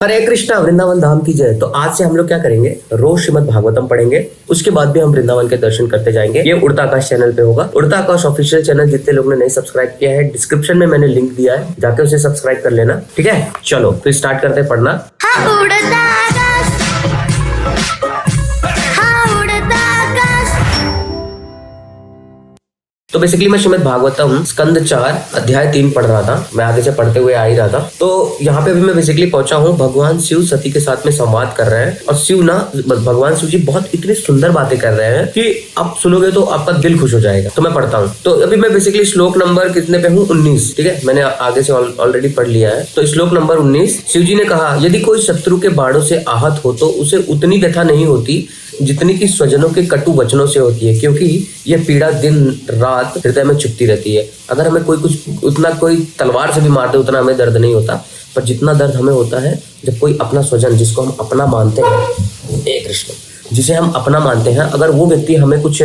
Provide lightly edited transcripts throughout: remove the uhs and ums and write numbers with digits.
हरे कृष्णा, वृंदावन धाम की जय। तो आज से हम लोग क्या करेंगे, रोज श्रीमद् भागवतम पढ़ेंगे। उसके बाद भी हम वृंदावन के दर्शन करते जाएंगे। ये उड़ता आकाश चैनल पे होगा। उड़ता आकाश ऑफिशियल चैनल जितने लोगों ने नहीं सब्सक्राइब किया है, डिस्क्रिप्शन में मैंने लिंक दिया है, जाके उसे सब्सक्राइब कर लेना। ठीक है, चलो फिर स्टार्ट करते हैं पढ़ना। तो बेसिकली मैं श्रीमद् भागवतम स्कंद 4 अध्याय 3 पढ़ रहा था। मैं आगे से पढ़ते हुए आ ही रहा था। तो यहाँ पे अभी मैं बेसिकली पहुंचा हूँ। भगवान शिव सती के साथ में संवाद कर रहे हैं और शिव ना, भगवान शिव जी बहुत इतनी सुंदर बातें कर रहे हैं कि आप सुनोगे तो आपका दिल खुश हो जाएगा। तो मैं पढ़ता हूँ। तो अभी मैं बेसिकली श्लोक नंबर कितने पे हूँ, 19। ठीक है, मैंने आगे से ऑलरेडी पढ़ लिया है। तो श्लोक नंबर 19, शिव जी ने कहा, यदि कोई शत्रु के बाणों से आहत हो तो उसे उतनी व्यथा नहीं होती जितनी की स्वजनों के कटु वचनों से होती है, क्योंकि यह पीड़ा दिन रात हृदय में चुभती रहती है। अगर हमें कोई तलवार से भी मार दे उतना हमें दर्द नहीं होता, पर जितना दर्द हमें होता है जब कोई अपना स्वजन, जिसको हम अपना मानते हैं, हे कृष्ण, जिसे हम अपना मानते हैं, अगर वो व्यक्ति हमें कुछ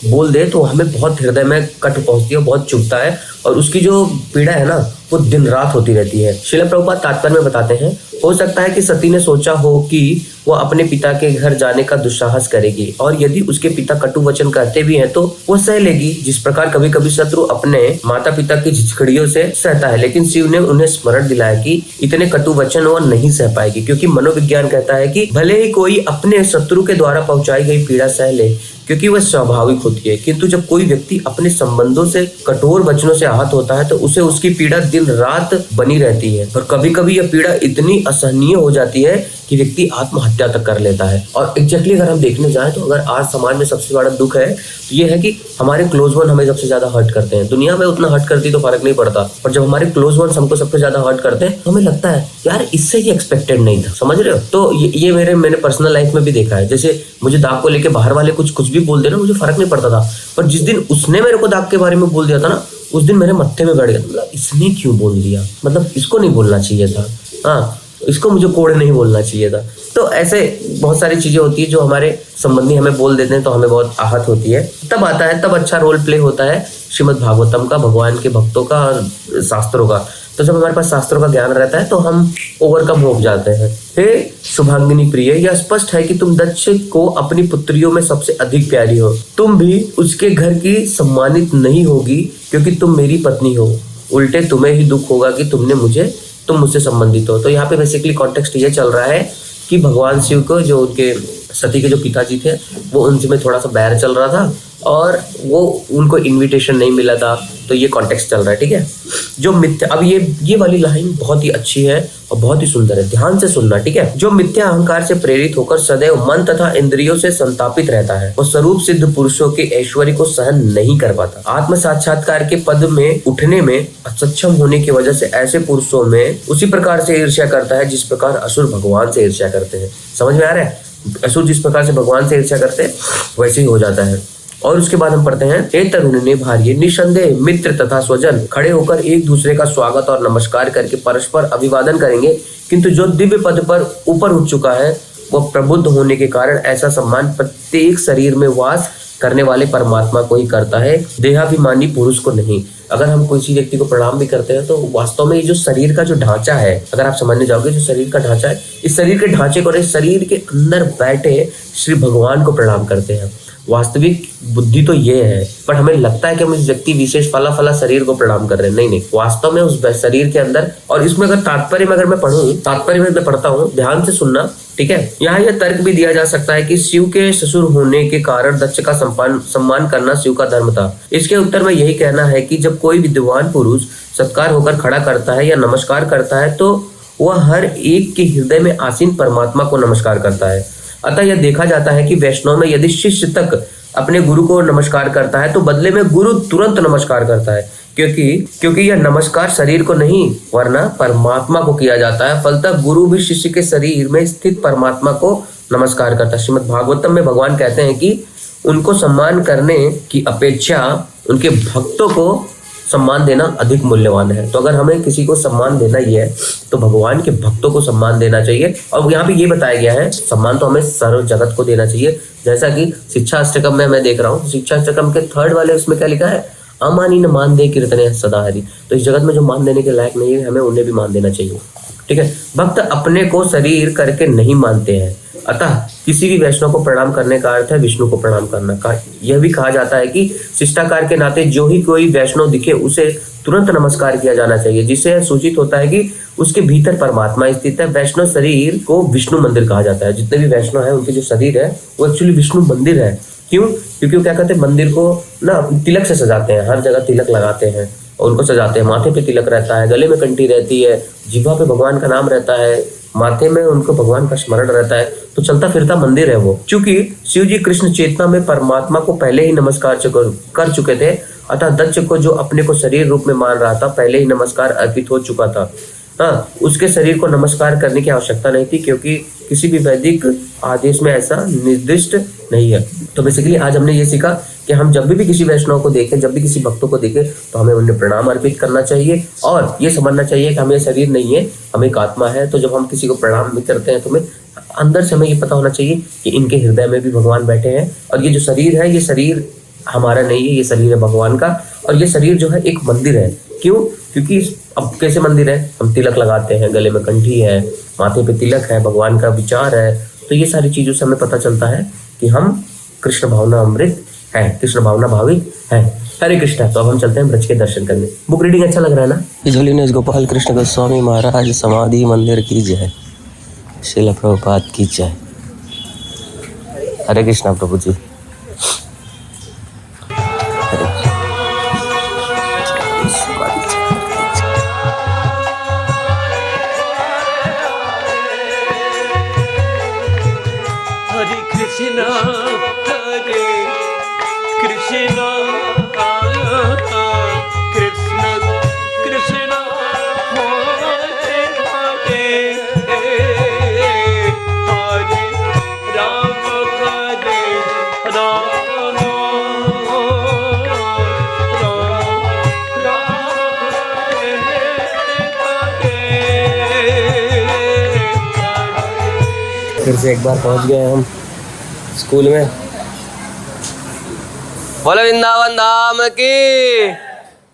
बोल दे तो हमें बहुत हृदय में कट पहुंचती है, बहुत चुभता है और उसकी जो पीड़ा है ना, वो दिन रात होती रहती है। श्रील प्रभुपाद तात्पर्य में बताते हैं, हो सकता है कि सती ने सोचा हो कि वो अपने पिता के घर जाने का दुस्साहस करेगी और यदि उसके पिता कटु वचन कहते भी हैं तो वो सह लेगी, जिस प्रकार कभी कभी शत्रु अपने माता पिता की झिझकड़ियों से सहता है। लेकिन शिव ने उन्हें स्मरण दिलाया कि इतने कटु वचन वो नहीं सह पाएगी, क्योंकि मनोविज्ञान कहता है कि भले ही कोई अपने शत्रु के द्वारा पहुंचाई गई पीड़ा सह ले, क्योंकि वह स्वाभाविक होती है, किंतु जब कोई व्यक्ति अपने संबंधों से कठोर वचनों से आहत होता है तो उसे उसकी पीड़ा दिन रात बनी रहती है और कभी कभी यह पीड़ा इतनी असहनीय हो जाती है कि व्यक्ति आत्महत्या तक कर लेता है। और एग्जैक्टली अगर हम देखने जाएं तो अगर आज समाज में सबसे बड़ा दुख है तो ये है कि हमारे क्लोज वन हमें सबसे ज्यादा हर्ट करते हैं। दुनिया में उतना हर्ट करती तो फर्क नहीं पड़ता, पर जब हमारे क्लोज वन हमको सबसे ज्यादा हर्ट करते हैं तो हमें लगता है यार इससे ही एक्सपेक्टेड नहीं था। समझ रहे हो? तो ये मैंने पर्सनल लाइफ में भी देखा है। जैसे मुझे दाग को लेकर बाहर वाले कुछ भी बोल देना, मुझे फर्क नहीं पड़ता था, पर जिस दिन उसने मेरे को दाग के बारे में बोल दिया था ना, उस दिन मेरे मत्थे में बैठ गया, मतलब इसने क्यों बोल दिया, मतलब इसको नहीं बोलना चाहिए था, हाँ इसको मुझे कोड़ नहीं बोलना चाहिए था। तो ऐसे बहुत सारी चीजें होती है जो हमारे संबंधी हमें बोल देते हैं तो हमें बहुत आहत होती है। तब आता है, तब अच्छा रोल प्ले होता है श्रीमद् भागवतम का, भगवान के भक्तों का और शास्त्रों का। तो जब हमारे पास शास्त्रों का ज्ञान रहता है तो हम ओवरकम हो जाते हैं। हे शुभांगिनी प्रिय, यह स्पष्ट है कि तुम दक्ष को अपनी पुत्रियों में सबसे अधिक प्यारी हो। तुम भी उसके घर की सम्मानित नहीं होगी क्योंकि तुम मेरी पत्नी हो, उल्टे तुम्हें ही दुख होगा कि तुम मुझसे संबंधित हो। तो यहाँ पे बेसिकली कॉन्टेक्स्ट ये चल रहा है कि भगवान शिव को, जो उनके सती के जो पिताजी थे, वो उनसे में थोड़ा सा बैर चल रहा था और वो उनको इनविटेशन नहीं मिला था। तो ये कॉन्टेक्स्ट चल रहा है। ठीक है, जो मिथ्या, अब ये वाली लाइन बहुत ही अच्छी है और बहुत ही सुंदर है, ध्यान से सुनना। ठीक है, जो मिथ्या अहंकार से प्रेरित होकर सदैव मन तथा इंद्रियों से संतापित रहता है, वो स्वरूप सिद्ध पुरुषों के ऐश्वर्य को सहन नहीं कर पाता। आत्म साक्षात्कार के पद में उठने में सक्षम होने की वजह से ऐसे पुरुषों में उसी प्रकार से ईर्ष्या करता है जिस प्रकार असुर भगवान से ईर्ष्या करते हैं। समझ में आ रहा है? असुर जिस प्रकार से भगवान से ईर्ष्या करते हैं वैसे ही हो जाता है। और उसके बाद हम पढ़ते हैं, हे तरुण ने भार्य, निसंदेह मित्र तथा स्वजन खड़े होकर एक दूसरे का स्वागत और नमस्कार करके परस्पर अभिवादन करेंगे, किंतु जो दिव्य पद पर ऊपर उठ चुका है वह प्रबुद्ध होने के कारण ऐसा सम्मान प्रत्येक शरीर में वास करने वाले परमात्मा को ही करता है, देहाभिमानी पुरुष को नहीं। अगर हम किसी व्यक्ति को प्रणाम भी करते हैं तो वास्तव में ये जो शरीर का जो ढांचा है, अगर आप समझने जाओगे, जो शरीर का ढांचा है, इस शरीर के ढांचे को, इस शरीर के अंदर बैठे श्री भगवान को प्रणाम करते हैं। वास्तविक बुद्धि तो ये है, पर हमें लगता है कि हम इस व्यक्ति विशेष फला शरीर को प्रणाम कर रहे हैं। नहीं, वास्तव में उस शरीर के अंदर, और इसमें अगर तात्पर्य में मैं पढ़ता हूँ, ध्यान से सुनना। ठीक है, यहाँ यह तर्क भी दिया जा सकता है कि शिव के ससुर होने के कारण दक्ष का सम्मान करना शिव का धर्म था। इसके उत्तर में यही कहना है कि जब कोई विद्वान पुरुष सत्कार होकर खड़ा करता है या नमस्कार करता है तो वह हर एक के हृदय में आसीन परमात्मा को नमस्कार करता है। अतः यह देखा जाता है कि वैष्णव में यदि शिष्य तक अपने गुरु को नमस्कार करता है तो बदले में गुरु तुरंत नमस्कार करता है, क्योंकि यह नमस्कार शरीर को नहीं वरना परमात्मा को किया जाता है। फलतः गुरु भी शिष्य के शरीर में स्थित परमात्मा को नमस्कार करता है। श्रीमद् भागवतम में भगवान कहते हैं कि उनको सम्मान करने की अपेक्षा उनके भक्तों को सम्मान देना अधिक मूल्यवान है। तो अगर हमें किसी को सम्मान देना ही है तो भगवान के भक्तों को सम्मान देना चाहिए। और यहाँ पे ये बताया गया है, सम्मान तो हमें सर्व जगत को देना चाहिए। जैसा कि शिक्षा अष्टकम में मैं देख रहा हूँ, शिक्षा अष्टकम के 3rd वाले उसमें क्या लिखा है, अमानी न मान दे कीर्तने सदा हरि। तो इस जगत में जो मान देने के लायक नहीं है, हमें उन्हें भी मान देना चाहिए। ठीक है। भक्त अपने को शरीर करके नहीं मानते हैं, अतः किसी भी वैष्णव को प्रणाम करने का अर्थ है विष्णु को प्रणाम करना का। यह भी कहा जाता है कि शिष्टाचार के नाते जो ही कोई वैष्णव दिखे उसे तुरंत नमस्कार किया जाना चाहिए, जिससे यह सूचित होता है कि उसके भीतर परमात्मा स्थित है। वैष्णव शरीर को विष्णु मंदिर कहा जाता है। जितने भी वैष्णव है उनके जो शरीर है वो एक्चुअली विष्णु मंदिर है। क्यों? क्योंकि वो क्या कहते हैं, मंदिर को ना तिलक से सजाते हैं, हर जगह तिलक लगाते हैं और उनको सजाते हैं। माथे पे तिलक रहता है, गले में कंठी रहती है, जिह्वा पे भगवान का नाम रहता है, माथे में उनको भगवान का स्मरण रहता है, तो चलता फिरता मंदिर है वो। क्योंकि शिव जी कृष्ण चेतना में परमात्मा को पहले ही नमस्कार कर चुके थे, अतः दक्ष को जो अपने को शरीर रूप में मान रहा था पहले ही नमस्कार अर्पित हो चुका था। हाँ, उसके शरीर को नमस्कार करने की आवश्यकता नहीं थी, क्योंकि किसी भी वैदिक आदेश में ऐसा निर्दिष्ट नहीं है। तो बेसिकली आज हमने ये सीखा कि हम जब भी किसी वैष्णव को देखें, जब भी किसी भक्तों को देखें, तो हमें उन्हें प्रणाम अर्पित करना चाहिए और ये समझना चाहिए कि हमें शरीर नहीं है, हमें एक आत्मा है। तो जब हम किसी को प्रणाम भी करते हैं तो हमें अंदर से हमें ये पता होना चाहिए कि इनके हृदय में भी भगवान बैठे हैं और ये जो शरीर है, ये शरीर हमारा नहीं है, ये शरीर है भगवान का। और ये शरीर जो है एक मंदिर है। क्यों? क्योंकि अब कैसे मंदिर है, हम तिलक लगाते हैं, गले में कंठी है, माथे पे तिलक है, भगवान का विचार है। तो ये सारी चीजों से हमें पता चलता है कि हम कृष्ण भावना अमृत है, कृष्ण भावना भाविक है। हरे कृष्णा। तो अब हम चलते हैं ब्रज के दर्शन करने। बुक रीडिंग अच्छा लग रहा है ना? झोलीनेस गोपाल कृष्ण गोस्वामी महाराज समाधि मंदिर की जय, श्रील प्रभुपाद की जय। हरे कृष्णा प्रभु जी। हरे कृष्णा कृष्ण कृष्ण हरे हरे हरे राम फिर से एक बार पहुंच गए हम स्कूल में। बोलो वृंदावन धाम की,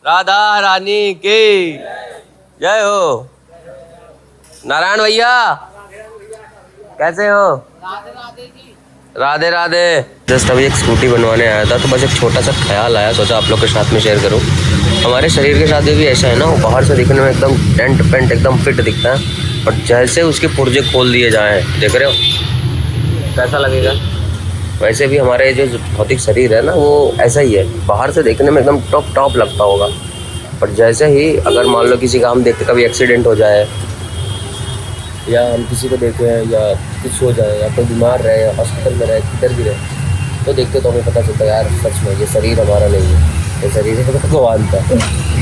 राधा रानी की जय हो। नारायण भैया कैसे हो? राधे राधे। जस्ट अभी एक स्कूटी बनवाने आया था, तो बस एक छोटा सा ख्याल आया, सोचा आप लोग के साथ में शेयर करूं। हमारे शरीर के साथ भी ऐसा है ना, वो बाहर से दिखने में एकदम टेंट पेंट एकदम फिट दिखता है, और जैसे उसके पुर्जे खोल दिए जाएं, देख रहे हो कैसा लगेगा। वैसे भी हमारे जो भौतिक शरीर है ना, वो ऐसा ही है, बाहर से देखने में एकदम टॉप लगता होगा, पर जैसे ही अगर मान लो किसी का हम देखते कभी एक्सीडेंट हो जाए, या हम किसी को देखें या कुछ हो जाए, या कोई बीमार रहे, हॉस्पिटल में रहे, किधर भी रहे, तो देखते तो हमें पता चलता है यार सच में ये शरीर हमारा नहीं है, ये शरीर है भगवान का।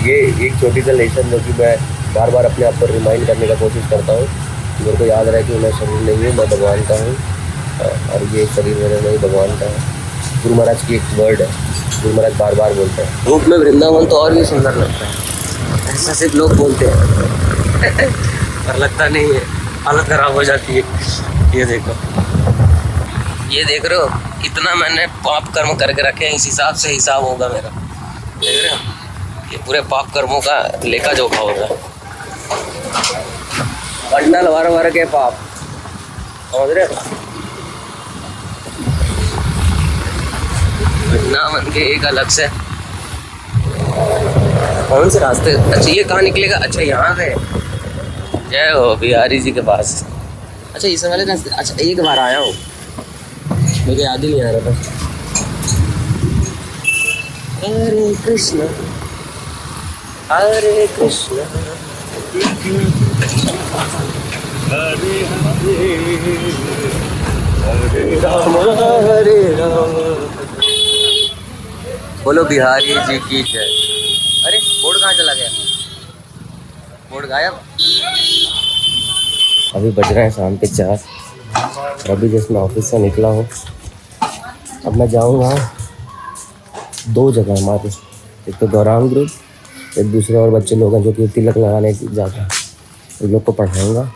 ये एक छोटी सी लेसन जो कि मैं बार बार अपने आप को रिमाइंड करने का कोशिश करता हूँ, मेरे को याद रहे कि मैं शरीर नहीं हूँ, मैं भगवान का हूँ, और ये शरीर मेरा नहीं भगवान का है। गुरु महाराज की एक वर्ड है, गुरु महाराज बार बार बोलते हैं। रूप में वृंदावन तो और भी सुंदर लगता है, ऐसा सिर्फ लोग बोलते हैं पर लगता नहीं है, हालत खराब हो जाती है। ये देखो, ये देख रहे हो, इतना मैंने पाप कर्म करके रखे हैं, इस हिसाब से हिसाब होगा मेरा, देख रहे हो, ये पूरे पाप कर्मों का लेखा जोखा होगा। बंडल भर के पाप, समझ रहे हो। वृंदावन के एक अलग से कौन से रास्ते, अच्छा ये कहाँ निकलेगा, अच्छा यहाँ से जय हो बिहारी जी के पास। अच्छा इस वाले रास्ते, अच्छा एक बार आया हूँ, मुझे याद ही नहीं आ रहा था। हरे कृष्ण हरे कृष्ण हरे राम हरे राम। बोलो बिहारी जी की जय। अरे बोर्ड कहाँ चला गया, बोर्ड गायब। अभी बज रहे हैं शाम के 4, और अभी जैसे मैं ऑफिस से निकला हूँ, अब मैं जाऊँगा 2 जगह हमारे, एक तो गौरांग ग्रुप, एक दूसरे और बच्चे लोग हैं जो कि तिलक लगाने जाते हैं, उन लोग को पढ़ाऊँगा,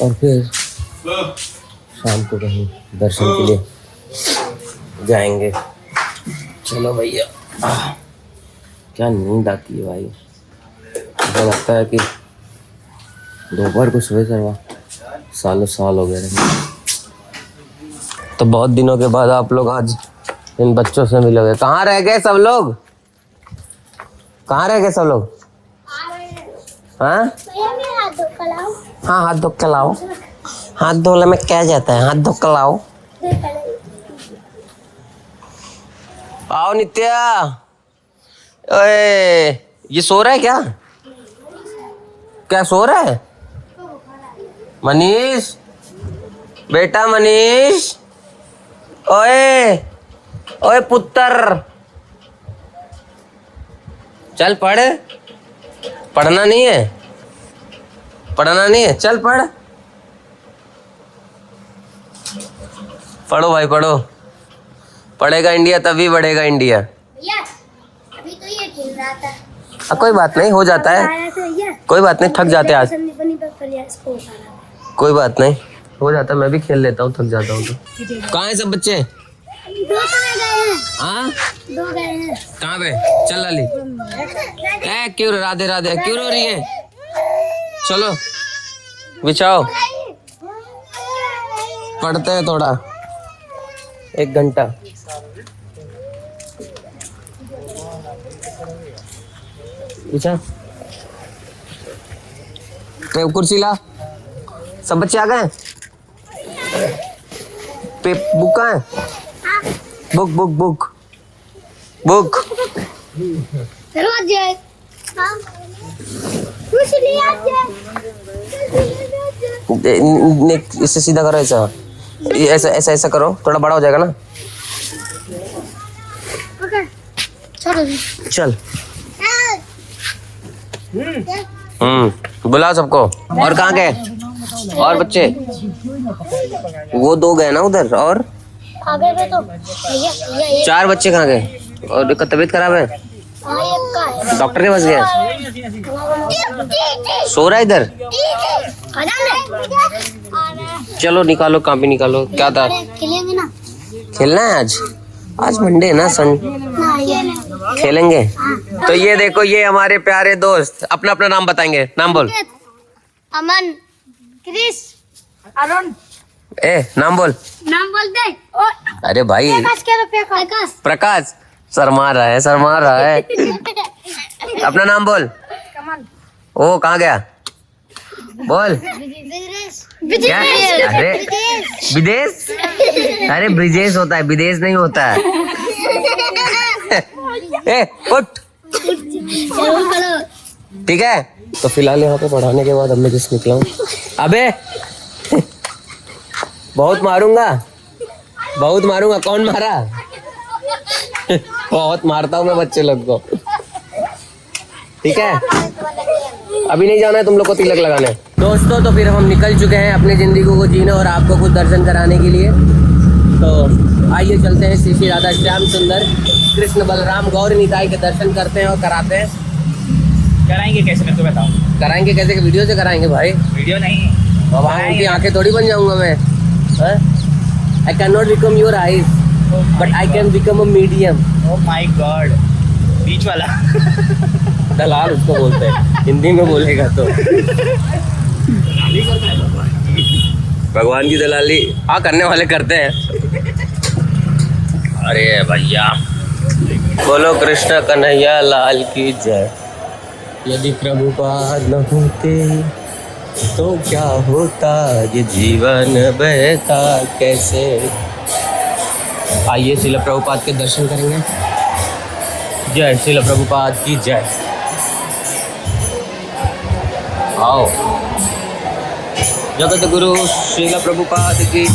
और फिर शाम को कहीं दर्शन के लिए जाएंगे। चलो भैया, क्या नींद आती है भाई, मुझे लगता है कि दोपहर को सुबह करवा, सालों साल हो गए। तो बहुत दिनों के बाद आप लोग आज इन बच्चों से मिलोगे। कहाँ रह गए सब लोग? कहाँ रह गए सब लोग? हाँ हाँ, हाथ धो के लाओ। हाथ धोने में क्या जाता है, हाथ धो के लाओ। आओ नित्या। ओए ये सो रहा है क्या? क्या सो रहा है? मनीष, बेटा मनीष, ओए ओए पुत्र, चल पढ़। पढ़ना नहीं है? पढ़ना नहीं है, चल पढ़। पढ़ो भाई पढ़ो, पढ़ेगा इंडिया तभी बढ़ेगा इंडिया। भैया अभी तो ये खेल रहा था। कोई बात नहीं, हो जाता है, कोई बात नहीं, थक जाते हैं आज, कोई बात नहीं, हो जाता है। मैं भी खेल लेता हूँ, थक जाता हूँ तो। कहाँ है सब बच्चे? दो गए हैं। हाँ दो गए हैं। कहाँ पे? चल लाली। ए क्यों राधे राधे क्यों रो रही है? चलो बिछाओ, पढ़ते हैं थोड़ा, 1 घंटा। बिछा, कुर्सी ला। सब बच्चे आ गए? बुक कहाँ है? Book book book book. चलो आ जाए। हाँ कुछ नहीं आ जाए। इससे सीधा करो, ऐसा ऐसा ऐसा ऐसा करो, थोड़ा बड़ा हो जाएगा ना। ओके चलो चल। बुलाओ सबको। और कहाँ गए और बच्चे? वो 2 गए ना उधर, और आगे में तो भैया 4 बच्चे कहाँ गए? और एक का तबीयत खराब है, डॉक्टर के पास गया, सो रहा है इधर। चलो निकालो, कॉपी निकालो। क्या था? खेलेंगे ना? खेलना है आज? आज मंडे है ना, खेलेंगे। तो ये देखो, ये हमारे प्यारे दोस्त अपना अपना नाम बताएंगे। नाम बोल। अमन, क्रिस, अरुण। ए नाम बोल। नाम बोल दे। अरे भाई प्रकाश। प्रकाश शर्मा रहा है, शर्मा रहा है। अपना नाम बोल। कमल। ओ कहाँ गया? बोल। क्या? अरे विदेश? अरे ब्रिजेश होता है, विदेश नहीं होता है। ए उठ, ठीक है। तो फिलहाल यहाँ पे पढ़ाने के बाद अब मैं जस्ट निकला हूँ। अबे बहुत मारूंगा, बहुत मारूंगा। कौन मारा? बहुत मारता हूँ मैं बच्चे लोग को, ठीक है। अभी नहीं जाना है तुम लोग को तिलक लगाने। दोस्तों तो फिर हम निकल चुके हैं अपनी जिंदगी को जीने और आपको कुछ दर्शन कराने के लिए। तो आइए चलते हैं श्री श्री राधा श्याम सुंदर कृष्ण बलराम गौर निताई के दर्शन करते हैं और कराते हैं। कराएंगे कैसे, मैं तो बताऊं। कराएंगे कैसे? कि वीडियो से कराएंगे भाई, वीडियो नहीं। अब उनकी आंखें थोड़ी बन जाऊंगा मैं। I can not become your eyes but I can become a medium. Oh my god, बीच वाला। दलाल उसको बोलते हैं, हिंदी में बोलेगा तो। भगवान की दलाली हाँ करने वाले करते हैं। अरे भैया बोलो कृष्ण कन्हैया लाल की जय। यदि प्रभुपाद न होते तो क्या होता, ये जीवन बहता कैसे। आइए श्रील प्रभुपाद के दर्शन करेंगे। जय श्रील प्रभुपाद की जय। आओ। जगत गुरु श्रील प्रभुपाद की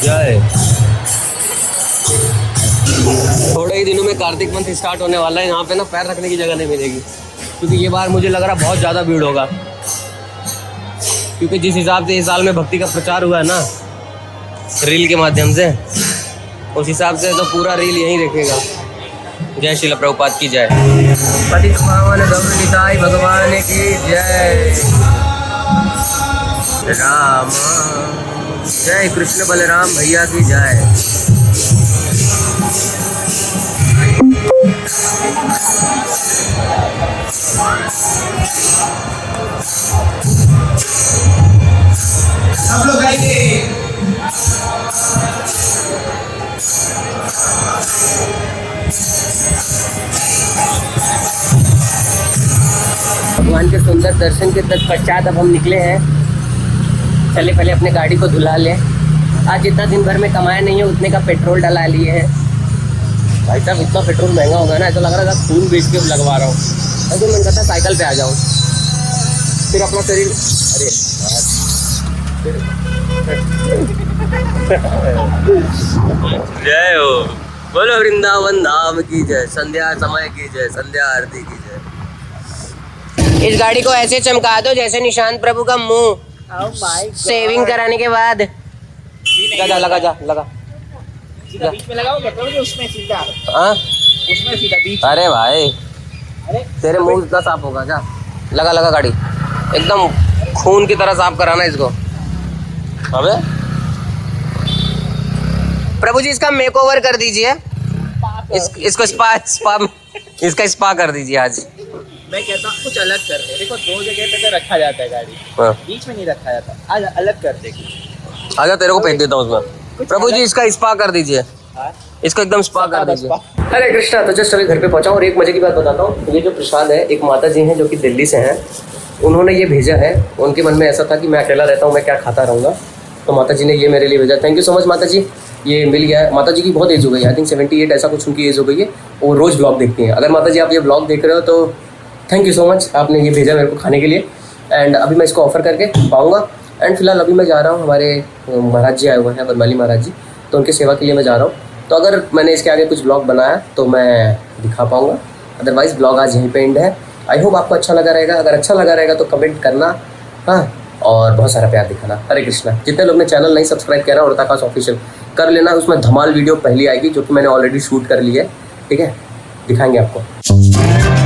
जय। थोड़े ही दिनों में कार्तिक मंथ स्टार्ट होने वाला है। यहाँ पे ना पैर रखने की जगह नहीं मिलेगी, क्योंकि ये बार मुझे लग रहा बहुत ज़्यादा भीड़ होगा, क्योंकि जिस हिसाब से इस साल में भक्ति का प्रचार हुआ है ना रील के माध्यम से, उस हिसाब से तो पूरा रील यहीं देखेगा। जय श्रील प्रभुपाद की जय। पतित पावन गौर निताई भगवान की जय। राम जय कृष्ण बलराम भैया की जय। सब लोग गाइए। भगवान के सुंदर दर्शन के पश्चात अब हम निकले हैं। चले पहले अपने गाड़ी को धुला लें। आज जितना दिन भर में कमाया नहीं है उतने का पेट्रोल डला लिए हैं। भाई साहब इतना पेट्रोल महंगा होगा ना, ऐसा लग रहा था खून बेच के लगवा रहा हूँ। ऐसे मन करता साइकिल पे आ जाऊँ, फिर अपना शरीर जय हो। बोलो वृंदावन धाम की जय, संध्या समय की जय, संध्या आरती की जय। इस गाड़ी को ऐसे चमका दो जैसे निशांत प्रभु का मुंह सेविंग कराने के बाद। लगा सीधा बीच में लगाओगे तो उसमें सीधा। हाँ उसमें सीधा बीच। अरे भाई अरे तेरे मुंह इतना साफ होगा क्या? लगा गाड़ी एकदम खून की तरह साफ कराना इसको। अबे प्रभु जी इसका मेकओवर कर दीजिए। इसको इसका स्पा कर दीजिए आज। मैं कहता हूँ कुछ अलग कर दे। देखो 2 जगह पे तो रखा जाता है गाड़ी, हाँ। बीच में नहीं रखा जाता। आज अलग कर दे। आजा तेरे को भेज देता हूँ उसमें। प्रभु जी इसका स्पा कर दीजिए, इसको एकदम स्पा कर दीजिए। हरे कृष्णा। तो जस्ट अभी घर पे पहुंचा और एक मजे की बात बताता हूँ। ये जो प्रसाद है, एक माता जी हैं जो कि दिल्ली से हैं, उन्होंने ये भेजा है। उनके मन में ऐसा था कि मैं अकेला रहता हूँ, मैं क्या खाता रहूँगा, तो माता जी ने ये मेरे लिए भेजा। थैंक यू सो मच माता जी, ये मिल गया है। माता जी की बहुत एज हो गई है, आई थिंक 78 ऐसा कुछ उनकी एज हो गई है। वो रोज़ ब्लॉग देखती हैं। अगर माता जी आप ये ब्लॉग देख रहे हो तो थैंक यू सो मच, आपने ये भेजा मेरे को खाने के लिए। एंड अभी मैं इसको ऑफर करके पाऊँगा। एंड फिलहाल अभी मैं जा रहा हूँ, हमारे महाराज जी आए हुए हैं, बनमाली महाराज जी, तो उनकी सेवा के लिए मैं जा रहा हूँ। तो अगर मैंने इसके आगे कुछ ब्लॉग बनाया तो मैं दिखा पाऊँगा, अदरवाइज़ ब्लॉग आज यहीं पे एंड है। आई होप आपको अच्छा लगा रहेगा। अगर अच्छा लगा रहेगा तो कमेंट करना, हाँ, और बहुत सारा प्यार दिखाना। हरे कृष्णा। जितने लोग ने चैनल नहीं सब्सक्राइब किया ना, उड़ता आकाश ऑफिशियल कर लेना। उसमें धमाल वीडियो पहली आएगी जो कि मैंने ऑलरेडी शूट कर ली है, ठीक है, दिखाएंगे आपको।